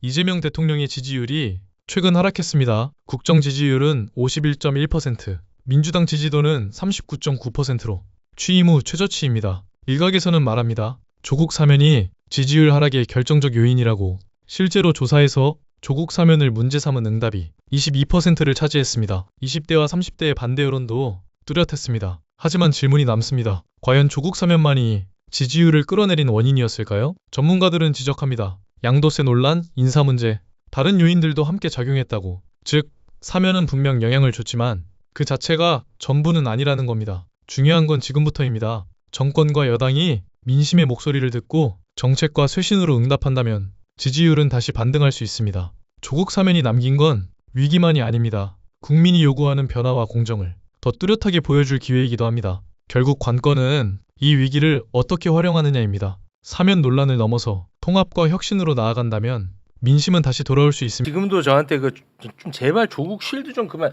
이재명 대통령의 지지율이 최근 하락했습니다. 국정 지지율은 51.1%, 민주당 지지도는 39.9%로 취임 후 최저치입니다. 일각에서는 말합니다. 조국 사면이 지지율 하락의 결정적 요인이라고. 실제로 조사에서 조국 사면을 문제 삼은 응답이 22%를 차지했습니다. 20대와 30대의 반대 여론도 뚜렷했습니다. 하지만 질문이 남습니다. 과연 조국 사면만이 지지율을 끌어내린 원인이었을까요? 전문가들은 지적합니다. 양도세 논란, 인사 문제, 다른 요인들도 함께 작용했다고. 즉, 사면은 분명 영향을 줬지만 그 자체가 전부는 아니라는 겁니다. 중요한 건 지금부터입니다. 정권과 여당이 민심의 목소리를 듣고 정책과 쇄신으로 응답한다면 지지율은 다시 반등할 수 있습니다. 조국 사면이 남긴 건 위기만이 아닙니다. 국민이 요구하는 변화와 공정을 더 뚜렷하게 보여줄 기회이기도 합니다. 결국 관건은 이 위기를 어떻게 활용하느냐입니다. 사면 논란을 넘어서 통합과 혁신으로 나아간다면 민심은 다시 돌아올 수 있습니다. 지금도 저한테 좀 제발 조국 쉴드 좀 그만.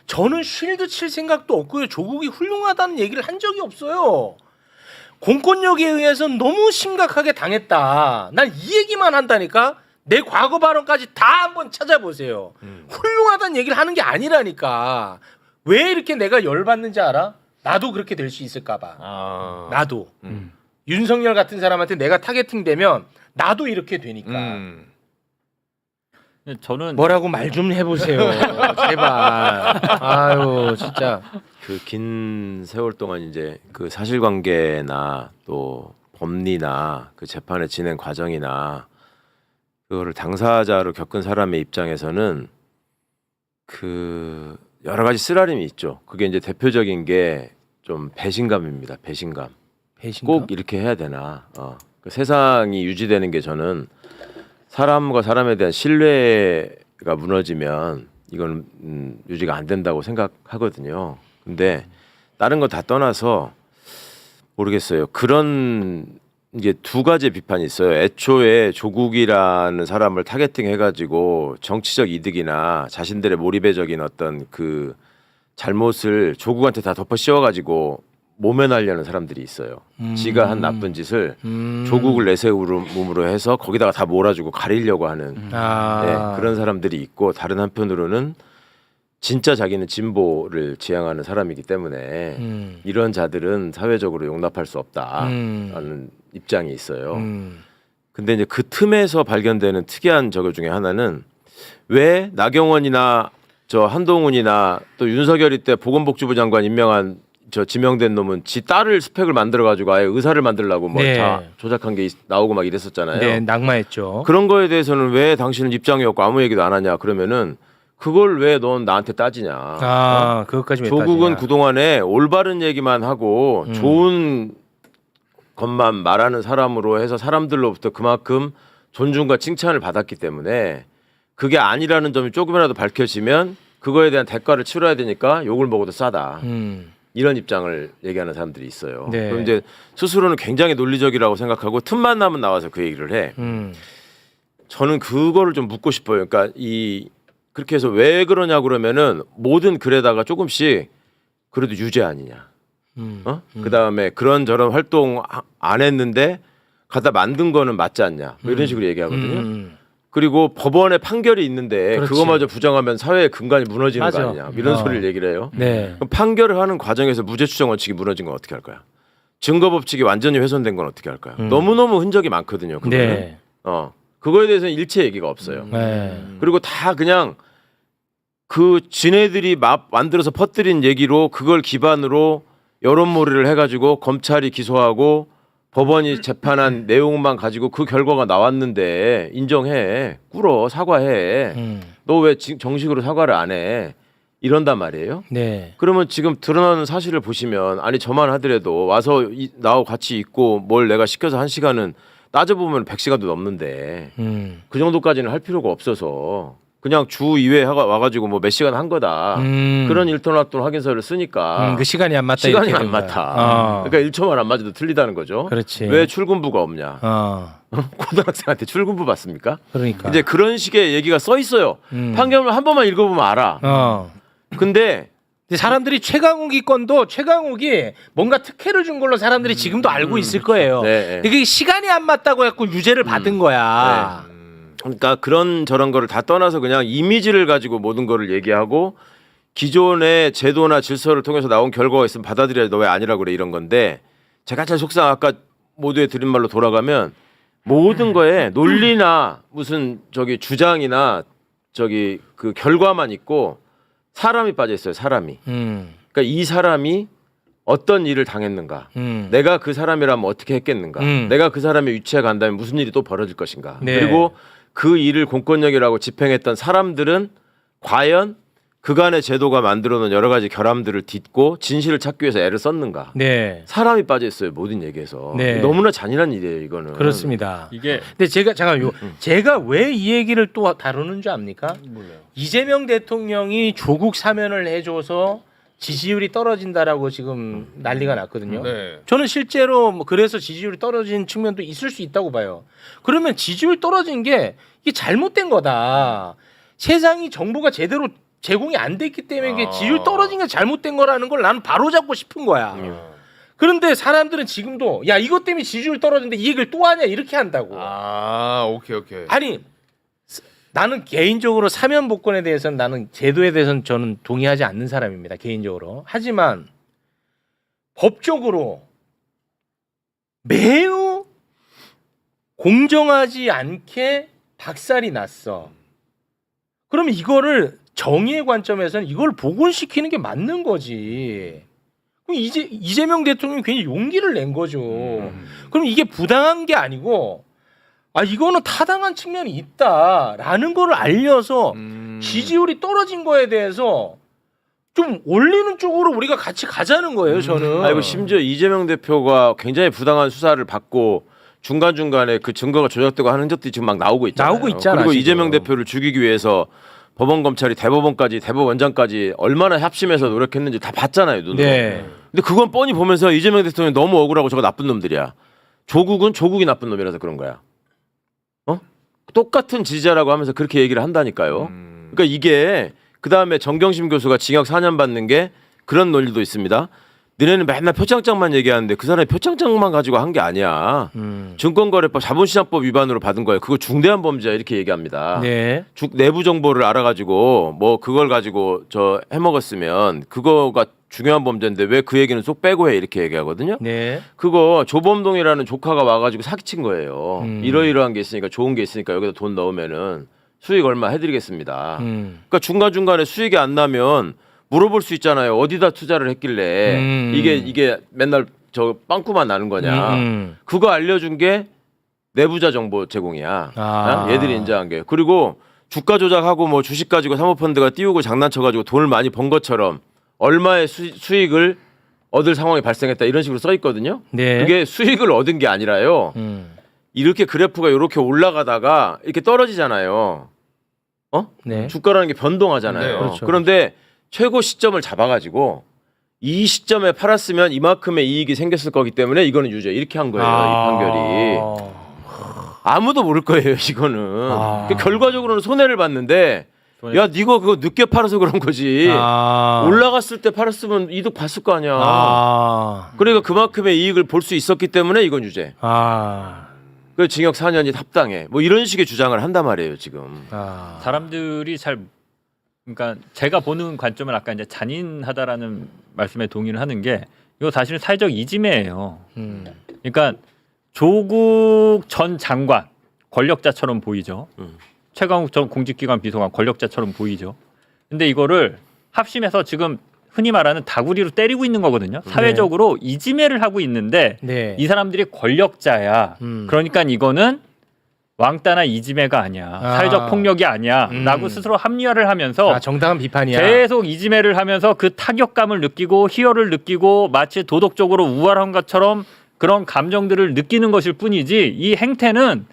저는 쉴드 칠 생각도 없고요. 조국이 훌륭하다는 얘기를 한 적이 없어요. 공권력에 의해서 너무 심각하게 당했다. 난 이 얘기만 한다니까. 내 과거 발언까지 다 한번 찾아보세요. 훌륭하다는 얘기를 하는 게 아니라니까. 왜 이렇게 내가 열받는지 알아? 나도 그렇게 될 수 있을까 봐. 나도. 윤석열 같은 사람한테 내가 타겟팅 되면 나도 이렇게 되니까. 저는 뭐라고 말 좀 해보세요. 제발. 아유 진짜. 그 긴 세월 동안 이제 그 사실관계나 또 법리나 그 재판의 진행 과정이나 그거를 당사자로 겪은 사람의 입장에서는 그 여러 가지 쓰라림이 있죠. 그게 이제 대표적인 게 좀 배신감입니다. 배신감. 꼭 이렇게 해야 되나. 그 세상이 유지되는 게 저는 사람과 사람에 대한 신뢰가 무너지면 이건 유지가 안 된다고 생각하거든요. 근데 다른 거 다 떠나서 모르겠어요. 그런 이게 두 가지 비판이 있어요. 애초에 조국이라는 사람을 타겟팅 해가지고 정치적 이득이나 자신들의 몰입의적인 어떤 그 잘못을 조국한테 다 덮어 씌워가지고 모면하려는 사람들이 있어요. 지가 한 나쁜 짓을 조국을 내세움으로 해서 거기다가 다 몰아주고 가리려고 하는 네, 그런 사람들이 있고, 다른 한편으로는 진짜 자기는 진보를 지향하는 사람이기 때문에 이런 자들은 사회적으로 용납할 수 없다라는 입장이 있어요. 근데 이제 그 틈에서 발견되는 특이한 저거 중에 하나는 왜 나경원이나 저 한동훈이나 또 윤석열이 때 보건복지부 장관 임명한 저 지명된 놈은 지 딸을 스펙을 만들어가지고 아예 의사를 만들려고 뭐 다 조작한 게 나오고 막 이랬었잖아요. 네, 낙마했죠. 그런 거에 대해서는 왜 당신은 입장이 없고 아무 얘기도 안 하냐 그러면은 그걸 왜 넌 나한테 따지냐. 그것까지 왜 조국은 따지냐. 그동안에 올바른 얘기만 하고 좋은 것만 말하는 사람으로 해서 사람들로부터 그만큼 존중과 칭찬을 받았기 때문에 그게 아니라는 점이 조금이라도 밝혀지면 그거에 대한 대가를 치러야 되니까 욕을 먹어도 싸다. 이런 입장을 얘기하는 사람들이 있어요. 네. 그럼 이제 스스로는 굉장히 논리적이라고 생각하고 틈만 나면 나와서 그 얘기를 해. 저는 그거를 좀 묻고 싶어요. 그러니까 그렇게 해서 왜 그러냐 그러면은 모든 글에다가 조금씩 그래도 유죄 아니냐. 그 다음에 그런저런 활동 안 했는데 갖다 만든 거는 맞지 않냐. 뭐 이런 식으로 얘기하거든요. 그리고 법원에 판결이 있는데 그렇지. 그거마저 부정하면 사회의 근간이 무너지는 맞아. 거 아니냐. 이런 소리를 얘기를 해요. 네. 그럼 판결을 하는 과정에서 무죄 추정 원칙이 무너진 건 어떻게 할까요? 증거 법칙이 완전히 훼손된 건 어떻게 할까요? 너무너무 흔적이 많거든요. 그거는. 네. 그거에 대해서는 일체 얘기가 없어요. 네. 그리고 다 그냥 그 지네들이 만들어서 퍼뜨린 얘기로 그걸 기반으로 여론몰이를 해가지고 검찰이 기소하고 법원이 재판한 내용만 가지고 그 결과가 나왔는데 인정해, 꿇어, 사과해. 너 왜 정식으로 사과를 안 해? 이런단 말이에요. 네. 그러면 지금 드러나는 사실을 보시면 아니 저만 하더라도 와서 나하고 같이 있고 뭘 내가 시켜서 1시간은 따져보면 100시간도 넘는데 그 정도까지는 할 필요가 없어서 그냥 주 2회 와가지고 뭐 몇 시간 한 거다. 그런 일토납돈 확인서를 쓰니까 그 시간이 안 맞다. 시간이 이렇게 안 된 거야. 맞다. 그러니까 1초만 안 맞아도 틀리다는 거죠. 그렇지. 왜 출근부가 없냐. 고등학생한테 출근부 받습니까? 그러니까. 이제 그런 식의 얘기가 써 있어요. 판결을 한 번만 읽어보면 알아. 근데 사람들이 최강욱이 건도 최강욱이 뭔가 특혜를 준 걸로 사람들이 지금도 알고 있을 거예요. 네. 근데 그게 시간이 안 맞다고 해갖고 유죄를 받은 거야. 그러니까 그런 저런 거를 다 떠나서 그냥 이미지를 가지고 모든 거를 얘기하고 기존의 제도나 질서를 통해서 나온 결과가 있으면 받아들여야 너 왜 아니라고 그래 이런 건데 제가 제일 속상 아까 모두의 드린 말로 돌아가면 모든 거에 논리나 무슨 저기 주장이나 저기 그 결과만 있고 사람이 빠져 있어요. 사람이. 그러니까 이 사람이 어떤 일을 당했는가? 내가 그 사람이라면 어떻게 했겠는가? 내가 그 사람의 위치에 간다면 무슨 일이 또 벌어질 것인가? 네. 그리고 그 일을 공권력이라고 집행했던 사람들은 과연 그간의 제도가 만들어놓은 여러 가지 결함들을 딛고 진실을 찾기 위해서 애를 썼는가? 네. 사람이 빠져 있어요. 모든 얘기에서. 네. 너무나 잔인한 일이에요. 이거는. 그렇습니다. 이게 근데 제가 잠깐 제가 왜 이 얘기를 또 다루는 줄 압니까? 이재명 대통령이 조국 사면을 해줘서 지지율이 떨어진다라고 지금 난리가 났거든요. 네. 저는 실제로 뭐 그래서 지지율이 떨어진 측면도 있을 수 있다고 봐요. 그러면 지지율 떨어진 게 이게 잘못된 거다. 세상이 정보가 제대로 제공이 안 됐기 때문에 이게 지지율 떨어진 게 잘못된 거라는 걸 나는 바로 잡고 싶은 거야. 그런데 사람들은 지금도 야 이것 때문에 지지율 떨어졌는데 이 얘기를 또 하냐 이렇게 한다고. 아, 오케이. 아니 나는 개인적으로 사면 복권에 대해서는 나는 제도에 대해서는 저는 동의하지 않는 사람입니다. 개인적으로. 하지만 법적으로 매우 공정하지 않게 박살이 났어. 그러면 이거를 정의의 관점에서는 이걸 복원시키는 게 맞는 거지. 그럼 이재명 대통령이 괜히 용기를 낸 거죠. 그럼 이게 부당한 게 아니고 아 이거는 타당한 측면이 있다라는 거를 알려서 지지율이 떨어진 거에 대해서 좀 올리는 쪽으로 우리가 같이 가자는 거예요. 저는. 아이고 심지어 이재명 대표가 굉장히 부당한 수사를 받고 중간중간에 그 증거가 조작되고 하는 흔적들이 지금 막 나오고 있잖아요. 나오고 있잖아, 그리고 지금. 이재명 대표를 죽이기 위해서 법원 검찰이 대법원까지 대법원장까지 얼마나 협심해서 노력했는지 다 봤잖아요. 눈으로. 네. 근데 그건 뻔히 보면서 이재명 대통령이 너무 억울하고 저거 나쁜 놈들이야. 조국은 조국이 나쁜 놈이라서 그런 거야. 똑같은 지지자라고 하면서 그렇게 얘기를 한다니까요. 그러니까 이게 그다음에 정경심 교수가 징역 4년 받는 게 그런 논리도 있습니다. 너네는 맨날 표창장만 얘기하는데 그 사람이 표창장만 가지고 한 게 아니야. 증권거래법 자본시장법 위반으로 받은 거예요. 그거 중대한 범죄야 이렇게 얘기합니다. 네. 내부 정보를 알아가지고 뭐 그걸 가지고 저 해먹었으면 그거가 중요한 범죄인데 왜 그 얘기는 쏙 빼고 해 이렇게 얘기하거든요. 네. 그거 조범동이라는 조카가 와가지고 사기친 거예요. 이러이러한 게 있으니까 좋은 게 있으니까 여기다 돈 넣으면은 수익 얼마 해드리겠습니다. 그러니까 중간중간에 수익이 안 나면 물어볼 수 있잖아요. 어디다 투자를 했길래 이게 맨날 저 빵꾸만 나는 거냐. 그거 알려준 게 내부자 정보 제공이야. 아. 얘들이 인정한 게. 그리고 주가 조작하고 뭐 주식 가지고 사모펀드가 띄우고 장난쳐가지고 돈을 많이 번 것처럼 얼마의 수익을 얻을 상황이 발생했다 이런 식으로 써 있거든요. 네. 그게 수익을 얻은 게 아니라요. 이렇게 그래프가 이렇게 올라가다가 이렇게 떨어지잖아요. 네. 주가라는 게 변동하잖아요. 네, 그렇죠. 그런데 최고 시점을 잡아가지고 이 시점에 팔았으면 이만큼의 이익이 생겼을 거기 때문에 이거는 유죄 이렇게 한 거예요. 이 판결이. 아무도 모를 거예요. 이거는. 그러니까 결과적으로는 손해를 봤는데 야 네가 그거 늦게 팔아서 그런 거지. 올라갔을 때 팔았으면 이득 봤을 거 아니야. 그러니까 그만큼의 이익을 볼 수 있었기 때문에 이건 유죄. 그 징역 4년이 합당해. 뭐 이런 식의 주장을 한단 말이에요 지금. 사람들이 잘 그러니까 제가 보는 관점은 아까 이제 잔인하다라는 말씀에 동의를 하는 게 이거 사실은 사회적 이지매예요. 그러니까 조국 전 장관 권력자처럼 보이죠. 최강욱 전 공직기관 비서관 권력자처럼 보이죠. 근데 이거를 합심해서 지금 흔히 말하는 다구리로 때리고 있는 거거든요. 사회적으로 이지매를 하고 있는데 네. 이 사람들이 권력자야. 그러니까 이거는 왕따나 이지매가 아니야. 사회적 폭력이 아니야. 라고 스스로 합리화를 하면서 정당한 비판이야. 계속 이지매를 하면서 그 타격감을 느끼고 희열을 느끼고 마치 도덕적으로 우월한 것처럼 그런 감정들을 느끼는 것일 뿐이지 이 행태는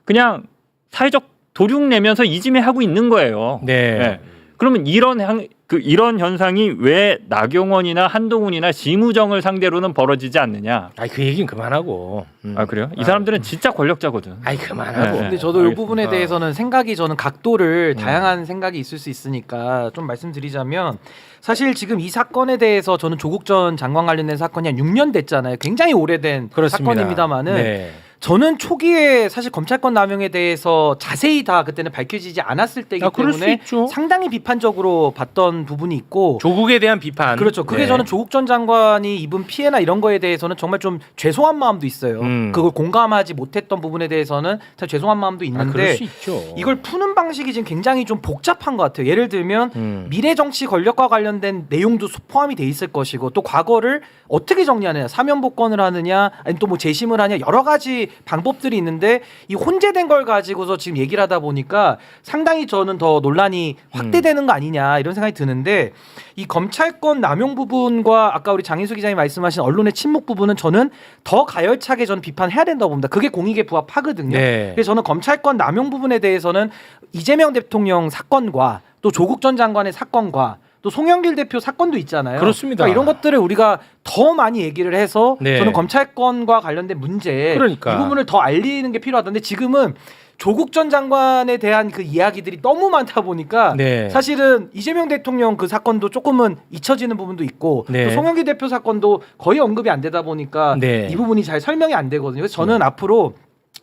그냥 사회적 도륙 내면서 이지매하고 있는 거예요. 네. 네. 그러면 이런 현상이 왜 나경원이나 한동훈이나 심우정을 상대로는 벌어지지 않느냐? 그 얘기는 그만하고. 아 그래요? 이 사람들은 진짜 권력자거든. 그만하고. 네. 근데 저도 이 부분에 대해서는 저는 각도를 다양한 생각이 있을 수 있으니까 좀 말씀드리자면 사실 지금 이 사건에 대해서 저는 조국 전 장관 관련된 사건이 한 6년 됐잖아요. 굉장히 오래된 그렇습니다. 사건입니다만은 네. 저는 초기에 사실 검찰권 남용에 대해서 자세히 다 그때는 밝혀지지 않았을 때이기 그럴 수 때문에 있죠. 상당히 비판적으로 봤던 부분이 있고 조국에 대한 비판. 그렇죠. 그게 네. 저는 조국 전 장관이 입은 피해나 이런 거에 대해서는 정말 좀 죄송한 마음도 있어요. 그걸 공감하지 못했던 부분에 대해서는 참 죄송한 마음도 그럴 있는데 수 있죠. 이걸 푸는 방식이 지금 굉장히 좀 복잡한 것 같아요. 예를 들면 미래 정치 권력과 관련된 내용도 포함이 돼 있을 것이고 또 과거를 어떻게 정리하느냐, 사면 복권을 하느냐, 아니면 또 뭐 재심을 하냐 여러 가지 방법들이 있는데 이 혼재된 걸 가지고서 지금 얘기를 하다 보니까 상당히 저는 더 논란이 확대되는 거 아니냐 이런 생각이 드는데 이 검찰권 남용 부분과 아까 우리 장인수 기자님 말씀하신 언론의 침묵 부분은 저는 더 가열차게 저는 비판해야 된다고 봅니다. 그게 공익에 부합하거든요. 네. 그래서 저는 검찰권 남용 부분에 대해서는 이재명 대통령 사건과 또 조국 전 장관의 사건과 또 송영길 대표 사건도 있잖아요. 그렇습니다. 그러니까 이런 것들을 우리가 더 많이 얘기를 해서 네. 저는 검찰권과 관련된 문제 그러니까. 이 부분을 더 알리는 게 필요하던데 지금은 조국 전 장관에 대한 그 이야기들이 너무 많다 보니까 네. 사실은 이재명 대통령 그 사건도 조금은 잊혀지는 부분도 있고 네. 또 송영길 대표 사건도 거의 언급이 안 되다 보니까 네. 이 부분이 잘 설명이 안 되거든요. 그래서 저는 앞으로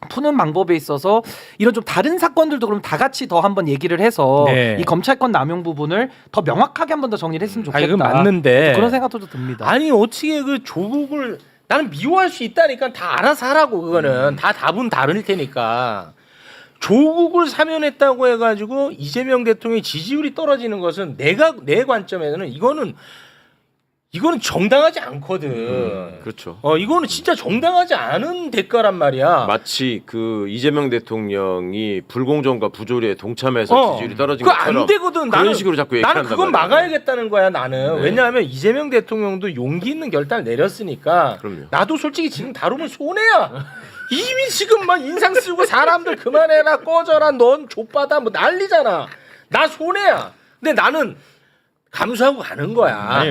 푸는 방법에 있어서 이런 좀 다른 사건들도 그럼 다 같이 더 한번 얘기를 해서 네. 이 검찰권 남용 부분을 더 명확하게 한번 더 정리를 했으면 좋겠다. 이건 맞는데. 그런 생각도 좀 듭니다. 아니 어떻게 그 조국을 나는 미워할 수 있다니까 다 알아서 하라고 그거는 다 답은 다를 테니까 조국을 사면했다고 해가지고 이재명 대통령의 지지율이 떨어지는 것은 내 관점에서는 이거는 정당하지 않거든. 그렇죠. 이거는 진짜 정당하지 않은 대가란 말이야. 마치 그 이재명 대통령이 불공정과 부조리에 동참해서 지지율이 떨어진 그거 것처럼 안 되거든. 그런 식으로 자꾸 나는 얘기한단 그건 말이에요. 막아야겠다는 거야 나는. 네. 왜냐하면 이재명 대통령도 용기 있는 결단을 내렸으니까. 그럼요. 나도 솔직히 지금 다루면 손해야. 이미 지금 막 인상 쓰고 사람들 그만해라 꺼져라 넌 족바다 뭐 난리잖아. 나 손해야. 근데 나는 감수하고 가는 거야. 아니